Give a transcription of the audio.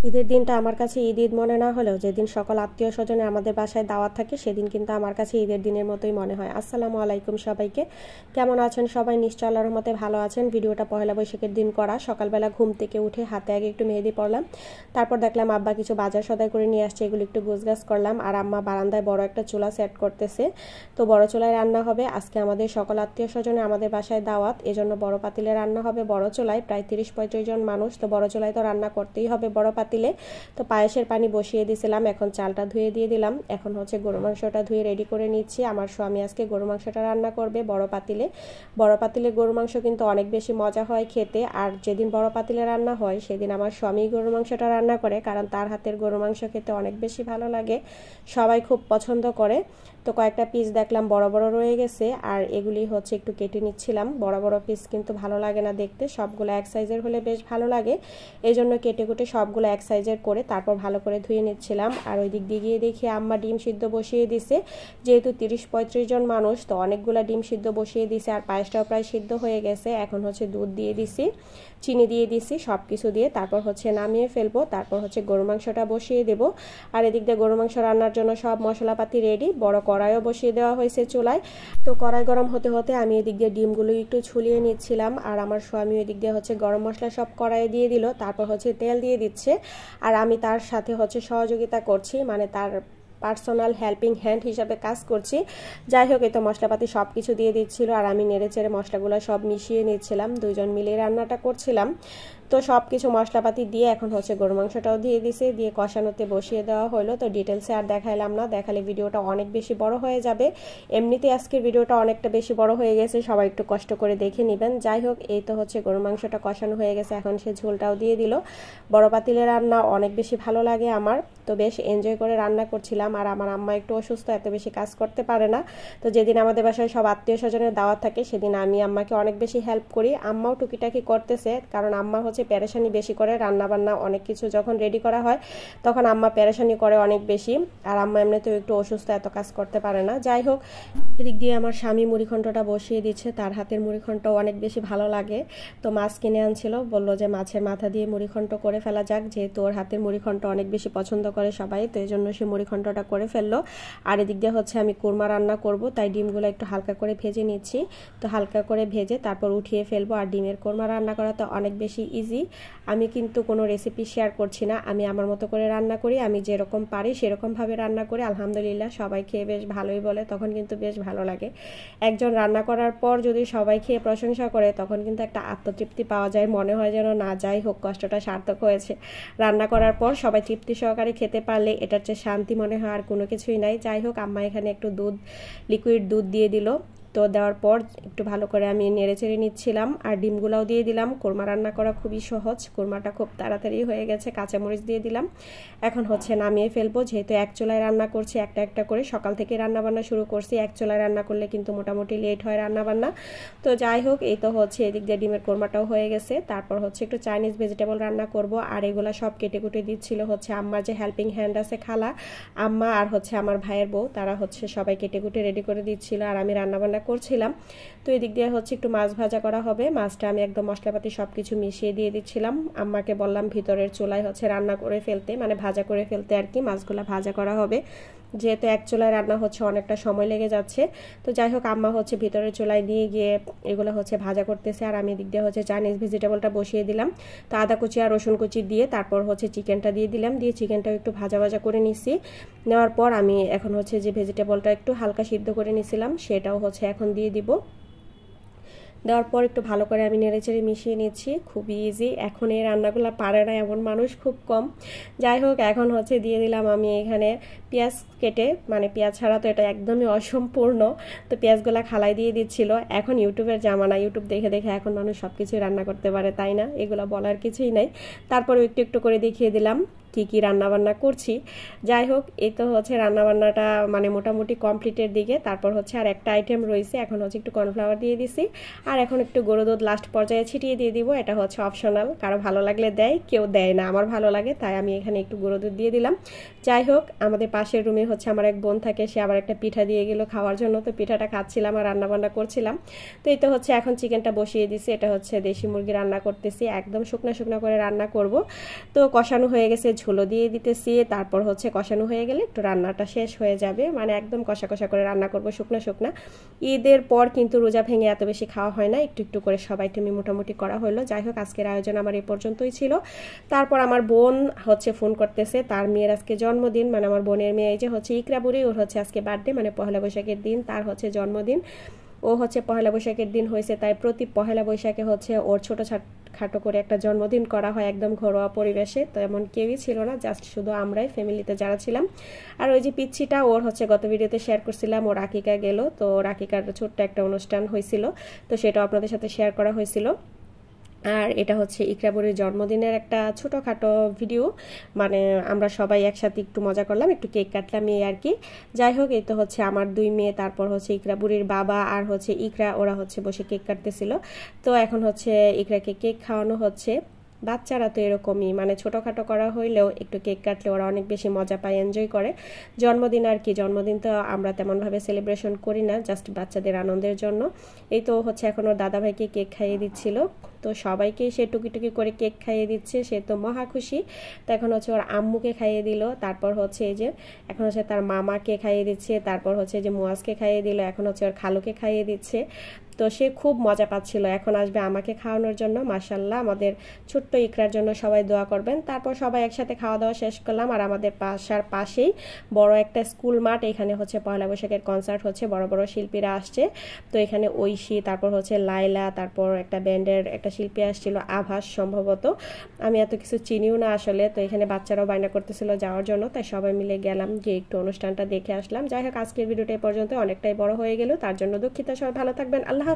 ঈদের দিনটা আমার কাছে ঈদ মনে না হলেও যেদিন সকল আত্মীয় স্বজনে আমাদের বাসায় দাওয়াত থাকে সেদিন কিন্তু আমার কাছে ঈদের দিনের মতোই মনে হয়। আসসালামু আলাইকুম সবাইকে, কেমন আছেন সবাই? নিশ্চয় আল্লাহর রহমতে ভালো আছেন। ভিডিওটা পহেলা বৈশাখের দিন করা। সকালবেলা ঘুম থেকে উঠে হাতে আগে একটু মেহেদি পড়লাম, তারপর দেখলাম আব্বা কিছু বাজার সদাই করে নিয়ে আসছে, এগুলো একটু গোছগাছ করলাম। আর আম্মা বারান্দায় বড় একটা চুলা সেট করতেছে, তো বড় চুলায় রান্না হবে আজকে। আমাদের সকল আত্মীয় স্বজনে আমাদের বাসায় দাওয়াত, এজন্য বড় পাতিলে রান্না হবে। বড় চুলায় প্রায় 30-35 জন মানুষ, তো বড় চুলায় তো রান্না করতেই হবে বড় পাতিলে। তো পায়েসের পানি বসিয়ে দিয়েছিলাম, এখন চালটা ধুয়ে দিয়ে দিলাম। এখন হচ্ছে গরু মাংসটা ধুয়ে রেডি করে নিচ্ছি। আমার স্বামী আজকে গরু মাংসটা রান্না করবে বড় পাতিলে। বড় পাতিলে গরু মাংস কিন্তু অনেক বেশি মজা হয় খেতে। আর যেদিন বড় পাতিলে রান্না হয় সেদিন আমার স্বামী গরু মাংসটা রান্না করে, কারণ তার হাতের গরু মাংস খেতে অনেক বেশি ভালো লাগে, সবাই খুব পছন্দ করে। তো কয়েকটা পিস দেখলাম বড় বড় রয়ে গেছে, আর এগুলি হচ্ছে একটু কেটে নিচ্ছিলাম। বড় বড় পিস কিন্তু ভালো লাগে না দেখতে, সবগুলো এক সাইজের হলে বেশ ভালো লাগে, এই জন্য কেটে কুটে সবগুলো এক সাইজের করে তারপর ভালো করে ধুয়ে নিচ্ছিলাম। আর ওই দিক দিয়ে গিয়ে দেখি আম্মা ডিম সিদ্ধ বসিয়ে দিছে, যেহেতু 30-35 জন মানুষ, তো অনেকগুলো ডিম সিদ্ধ বসিয়ে দিছে। আর পায়েসটাও প্রায় সিদ্ধ হয়ে গেছে। এখন হচ্ছে দুধ দিয়ে দিছি, চিনি দিয়ে দিছি, সব কিছু দিয়ে তারপর হচ্ছে নামিয়ে ফেলবো। তারপর হচ্ছে গরু মাংসটা বসিয়ে দেবো। আর এদিক দিয়ে গরু মাংস রান্নার জন্য সব মশলাপাতি রেডি, বড় কড়াইও বসিয়ে দেওয়া হয়েছে চুলায়। তো কড়াই গরম হতে হতে আমি এদিক দিয়ে ডিমগুলো একটু ছুলিয়ে নিচ্ছিলাম, আর আমার স্বামী এদিক দিয়ে হচ্ছে গরম মশলা সব কড়াইয়ে দিয়ে দিল, তারপর হচ্ছে তেল দিয়ে দিচ্ছে। আর আমি তার সাথে হচ্ছে সহযোগিতা করছি, মানে তার পার্সোনাল হেল্পিং হ্যান্ড হিসাবে কাজ করছি। যাই হোক, এই তো মশলাপাতি সব কিছু দিয়ে দিচ্ছিল, আর আমি নেড়ে চেড়ে মশলাগুলো সব মিশিয়ে নিচ্ছিলাম, দুইজন মিলে রান্নাটা করছিলাম। তো সব কিছু মশলাপাতি দিয়ে এখন হচ্ছে গরু মাংসটাও দিয়ে দিছে, দিয়ে কষানোতে বসিয়ে দেওয়া হলো। তো ডিটেলসে আর দেখাইলাম না, দেখালে ভিডিওটা অনেক বেশি বড় হয়ে যাবে। এমনিতে আজকের ভিডিওটা অনেকটা বেশি বড় হয়ে গেছে, সবাই একটু কষ্ট করে দেখে নেবেন। যাই হোক, এই তো হচ্ছে গরু মাংসটা কষানো হয়ে গেছে, এখন সে ঝোলটাও দিয়ে দিল। বড় পাতিলে রান্না অনেক বেশি ভালো লাগে আমার, তো বেশ এনজয় করে রান্না করছিলাম। আর আমার আম্মা একটু অসুস্থ, এত বেশি কাজ করতে পারে না, তো যেদিন আমাদের বাসায় সব আত্মীয় স্বজনের দাওয়াত থাকে সেদিন আমি আম্মাকে অনেক বেশি হেল্প করি। আম্মাও টুকিটাকি করতেছে, কারণ আম্মা হচ্ছে পেরেশানি বেশি করে, রান্না বান্না অনেক কিছু যখন রেডি করা হয় তখন আম্মা পেরেশানি করে অনেক বেশি। আর আম্মা এমনিতেও একটু অসুস্থ, এত কাজ করতে পারে না। যাই হোক, এদিক দিয়ে আমার স্বামী মুড়িঘণ্টটা বসিয়ে দিচ্ছে, তার হাতের মুড়িঘণ্টও অনেক বেশি ভালো লাগে। তো মাছ কিনে আনছিল, বললো যে মাছের মাথা দিয়ে মুড়িঘণ্ট করে ফেলা যাক, যেহেতু ওর হাতের মুড়িঘণ্ট অনেক বেশি পছন্দ করে সবাই, তো এই জন্য সে মুড়িঘণ্টটা করে ফেললো। আর এদিক দিয়ে হচ্ছে আমি কোরমা রান্না করব, তাই ডিমগুলো একটু হালকা করে ভেজে নিচ্ছি। তো হালকা করে ভেজে তারপর উঠিয়ে ফেলবো। আর ডিমের কোরমা রান্না করা তো অনেক বেশি ইজি, আমি কিন্তু কোনো রেসিপি শেয়ার করছি না, আমি আমার মতো করে রান্না করি, আমি যেরকম পারি সেরকমভাবে রান্না করি। আলহামদুলিল্লাহ সবাই খেয়ে বেশ ভালোই বলে, তখন কিন্তু বেশ ভালো লাগে। একজন রান্না করার পর যদি সবাই খেয়ে প্রশংসা করে তখন কিন্তু একটা আত্মতৃপ্তি পাওয়া যায়, মনে হয় যেন না, যাই হোক কষ্টটা সার্থক হয়েছে। রান্না করার পর সবাই তৃপ্তি সহকারে খেতে পারলে এটার চেয়ে শান্তি মনে হয় আর কোনো কিছুই নাই। যাই হোক, আম্মা এখানে একটু লিকুইড দুধ দিয়ে দিল, তো দেওয়ার পর একটু ভালো করে আমি নেড়ে চেড়ে নিচ্ছিলাম। আর ডিমগুলাও দিয়ে দিলাম। কোরমা রান্না করা খুবই সহজ, কোরমাটা খুব তাড়াতাড়ি হয়ে গেছে। কাঁচামরিচ দিয়ে দিলাম, এখন হচ্ছে নামিয়ে ফেলবো। যেহেতু এক চুলায় রান্না করছি, একটা একটা করে সকাল থেকে রান্না বান্না শুরু করছি, এক চুলায় রান্না করলে কিন্তু মোটামুটি লেট হয় রান্না বান্না। তো যাই হোক, এই তো হচ্ছে এদিক দিয়ে ডিমের কোরমাটাও হয়ে গেছে। তারপর হচ্ছে একটু চাইনিজ ভেজিটেবল রান্না করব, আর এগুলা সব কেটে কুটে দিচ্ছিল হচ্ছে আম্মার যে হেল্পিং হ্যান্ড আছে খালা, আম্মা আর হচ্ছে আমার ভাইয়ের বউ, তারা হচ্ছে সবাই কেটে কুটে রেডি করে দিচ্ছিল, আর আমি রান্না বান্না করছিলাম। তো এদিক দিয়ে হচ্ছে একটু মাছ ভাজা করা হবে, মাছটা আমি একদম মশলাপাতি সব কিছু মিশিয়ে দিয়ে দিচ্ছিলাম। আম্মাকে বললাম ভিতরের চুলায় হচ্ছে রান্না করে ফেলতে, মানে ভাজা করে ফেলতে আর কি, মাছগুলা ভাজা করা হবে, যেহেতু এক চুলায় রান্না হচ্ছে অনেকটা সময় লেগে যাচ্ছে। তো যাই হোক, আম্মা হচ্ছে ভিতরের চুলায় নিয়ে গিয়ে এগুলো হচ্ছে ভাজা করতেছে, আর আমি এদিক দিয়ে হচ্ছে চাইনিজ ভেজিটেবলটা বসিয়ে দিলাম। তো আদা কুচি আর রসুন কুচি দিয়ে তারপর হচ্ছে চিকেনটা দিয়ে দিলাম, দিয়ে চিকেনটাও একটু ভাজা ভাজা করে নিচ্ছি। নেওয়ার পর আমি এখন হচ্ছে যে ভেজিটেবলটা একটু হালকা সিদ্ধ করে নিছিলাম সেটাও হচ্ছে এখন দিয়ে দিব। দেওয়ার পর একটু ভালো করে আমি নেড়েচেড়ে মিশিয়ে নিচ্ছি। খুবই ইজি, এখন এই রান্নাগুলো পারে না এমন মানুষ খুব কম। যাই হোক, এখন হচ্ছে দিয়ে দিলাম আমি এখানে পেঁয়াজ কেটে, মানে পেঁয়াজ ছাড়া তো এটা একদমই অসম্পূর্ণ, তো পেঁয়াজগুলা খালাই দিয়ে দিচ্ছিল। এখন ইউটিউবের জামানা, ইউটিউব দেখে দেখে এখন মানুষ সব কিছুই রান্না করতে পারে, তাই না? এগুলো বলার কিছুই নাই। তারপরে একটু একটু করে দেখিয়ে দিলাম। কি কি রান্নাবান্না করছি। যাই হোক, এই তো হচ্ছে রান্নাবান্নাটা মানে মোটামুটি কমপ্লিটের দিকে। তারপর হচ্ছে আর একটা আইটেম রয়েছে, এখন হচ্ছে একটু কর্নফ্লাওয়ার দিয়ে দিছি, আর এখন একটু গরুর দুধ লাস্ট পর্যায়ে ছিটিয়ে দিয়ে দিব। এটা হচ্ছে অপশনাল, কারো ভালো লাগলে দেয়, কেউ দেয় না, আমার ভালো লাগে তাই আমি এখানে একটু গরুর দুধ দিয়ে দিলাম। যাই হোক, আমাদের পাশের রুমে হচ্ছে আমার এক বোন থাকে, সে আবার একটা পিঠা দিয়ে গেল খাওয়ার জন্য, তো পিঠাটা খাচ্ছিলাম আর রান্নাবান্না করছিলাম। তো এই তো হচ্ছে এখন চিকেনটা বসিয়ে দিছি, এটা হচ্ছে দেশি মুরগি রান্না করতেছি, একদম শুকনো শুকনো করে রান্না করব। তো কষানো হয়ে গেছে, ঝোলও দিয়ে দিতেছি, তারপর হচ্ছে কষানো হয়ে গেলে একটু রান্নাটা শেষ হয়ে যাবে, মানে একদম কষা কষা করে রান্না করব শুকনো শুকনা। ঈদের পর কিন্তু রোজা ভেঙে এত বেশি খাওয়া হয় না, একটু একটু করে সবাই তুমি মোটামুটি করা হলো। যাই হোক, আজকের আয়োজন আমার এই পর্যন্তই ছিল। তারপর আমার বোন হচ্ছে ফোন করতেছে, তার মেয়ের আজকে জন্মদিন, মানে আমার বোনের মেয়ে, এই যে হচ্ছে ইকরা বুড়ি, ওর হচ্ছে আজকে বার্থডে, মানে পহেলা বৈশাখের দিন তার হচ্ছে জন্মদিন। ও হচ্ছে পহেলা বৈশাখের দিন হয়েছে, তাই প্রতি পহেলা বৈশাখে হচ্ছে ওর ছোট খাটো করে একটা জন্মদিন করা হয় একদম ঘরোয়া পরিবেশে। তো এমন কেউই ছিল না, জাস্ট শুধু আমরাই ফ্যামিলিতে যারা ছিলাম। আর ওই যে পিচ্ছিটা, ওর হচ্ছে গত ভিডিওতে শেয়ার করছিলাম, ও রাকিকা গেল, তো রাকিকার ছোট্ট একটা অনুষ্ঠান হয়েছিল, তো সেটা আপনাদের সাথে শেয়ার করা হয়েছিল। আর এটা হচ্ছে ইকরা বুড়ির জন্মদিনের একটা ছোটোখাটো ভিডিও, মানে আমরা সবাই একসাথে একটু মজা করলাম, একটু কেক কাটলাম, এই আর কি। যাই হোক, এই তো হচ্ছে আমার দুই মেয়ে, তারপর হচ্ছে ইকরা বুড়ির বাবা আর হচ্ছে ইকরা, ওরা হচ্ছে বসে কেক কাটতেছিল। তো এখন হচ্ছে ইকরাকে কেক খাওয়ানো হচ্ছে। বাচ্চারা তো এরকমই, মানে ছোটোখাটো করা হইলেও একটু কেক কাটলে ওরা অনেক বেশি মজা পায়, এনজয় করে। জন্মদিন আর কি, জন্মদিন তো আমরা তেমনভাবে সেলিব্রেশন করি না, জাস্ট বাচ্চাদের আনন্দের জন্য। এই তো হচ্ছে এখন ওর দাদাভাইকে কেক খাইয়ে দিচ্ছিল, তো সবাইকে সে টুকি টুকি করে কেক খাইয়ে দিচ্ছে, সে তো মহা খুশি। তো এখন হচ্ছে ওর আম্মুকে খাইয়ে দিল, তারপর হচ্ছে এই যে এখন হচ্ছে তার মামাকে খাইয়ে দিচ্ছে, তারপর হচ্ছে যে মুয়াজকে খাইয়ে দিল, এখন হচ্ছে ওর খালুকে খাইয়ে দিচ্ছে। তো সে খুব মজা পাচ্ছিল, এখন আসবে আমাকে খাওয়ানোর জন্য। মাশাআল্লাহ, আমাদের ছোট্ট ইকরার জন্য সবাই দোয়া করবেন। তারপর সবাই একসাথে খাওয়া দাওয়া শেষ করলাম। আর আমাদের বাসার পাশেই বড় একটা স্কুল মাঠ, এখানে হচ্ছে পয়লা বৈশাখের কনসার্ট হচ্ছে, বড় বড় শিল্পীরা আসছে। তো এখানে ঐশী, তারপর হচ্ছে লাইলা, তারপর একটা ব্যান্ডের একটা শিল্পী আসছিল, আভাস সম্ভবত, আমি এত কিছু চিনিও না আসলে। তো এখানে বাচ্চারাও বায়না করতেছিল যাওয়ার জন্য, তাই সবাই মিলে গেলাম, গিয়ে একটু অনুষ্ঠানটা দেখে আসলাম। যাই হোক, আজকের ভিডিওটা এই পর্যন্ত অনেকটাই বড় হয়ে গেল, তার জন্য দুঃখিত। সবাই ভালো থাকবেন, আল্লাহ।